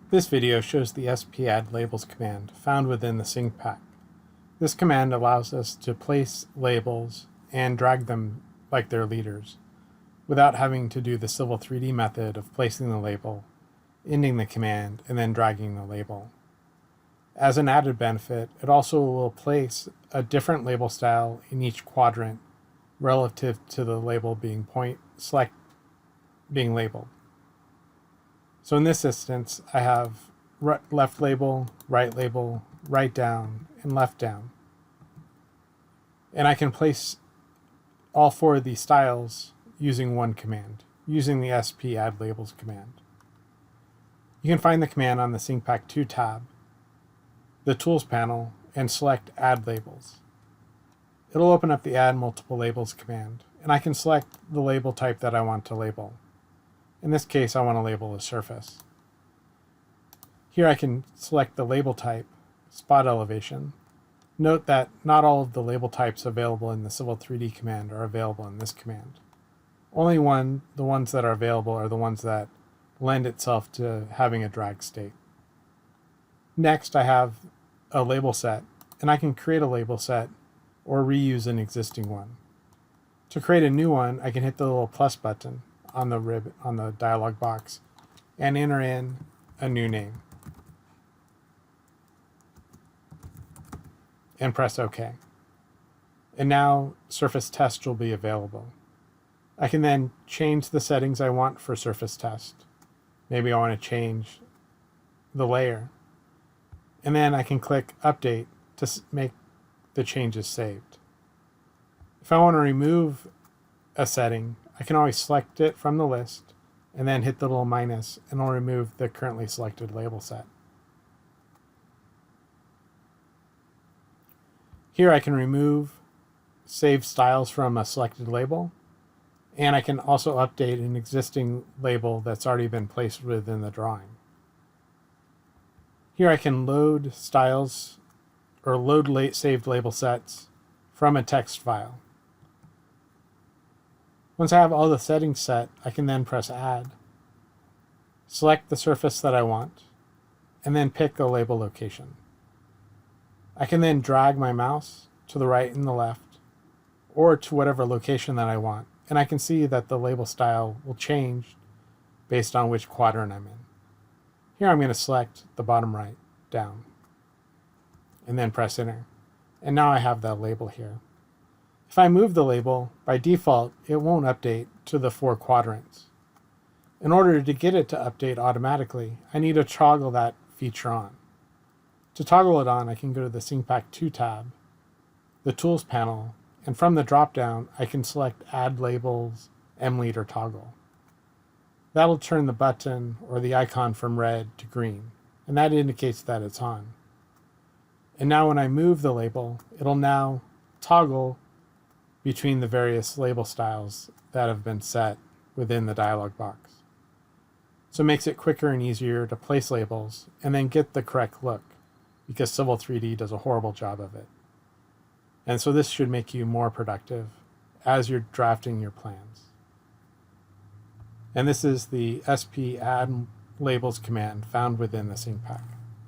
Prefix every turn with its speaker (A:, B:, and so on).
A: This video shows the SPAddLabels command found within the SincPac. This command allows us to place labels and drag them like they're leaders, without having to do the Civil 3D method of placing the label, ending the command, and then dragging the label. As an added benefit, it also will place a different label style in each quadrant relative to the label being labeled. So in this instance, I have left label, right down, and left down. And I can place all four of these styles using one command, using the SPAddLabels command. You can find the command on the SincPac 2 tab, the Tools panel, and select Add Labels. It'll open up the Add Multiple Labels command, and I can select the label type that I want to label. In this case, I want to label a surface. Here I can select the label type, spot elevation. Note that not all of the label types available in the Civil 3D command are available in this command. Only the ones that are available are the ones that lend itself to having a drag state. Next, I have a label set, and I can create a label set or reuse an existing one. To create a new one, I can hit the little plus button on the dialog box and enter in a new name and press OK. And now surface test will be available. I can then change the settings I want for surface test. Maybe I want to change the layer. And then I can click Update to make the changes saved. If I want to remove a setting, I can always select it from the list and then hit the little minus, and I'll remove the currently selected label set. Here I can remove saved styles from a selected label, and I can also update an existing label that's already been placed within the drawing. Here I can load styles or load saved label sets from a text file. Once I have all the settings set, I can then press Add, select the surface that I want, and then pick a label location. I can then drag my mouse to the right and the left, or to whatever location that I want, and I can see that the label style will change based on which quadrant I'm in. Here I'm going to select the bottom right down, and then press Enter. And now I have that label here. If I move the label, by default, it won't update to the 4 quadrants. In order to get it to update automatically, I need to toggle that feature on. To toggle it on, I can go to the SincPac 2 tab, the Tools panel, and from the drop-down, I can select Add Labels mLeader Toggle. That'll turn the button or the icon from red to green, and that indicates that it's on. And now when I move the label, it'll now toggle between the various label styles that have been set within the dialog box. So it makes it quicker and easier to place labels and then get the correct look, because Civil 3D does a horrible job of it. And so this should make you more productive as you're drafting your plans. And this is the SPAddLabels command found within the SincPac.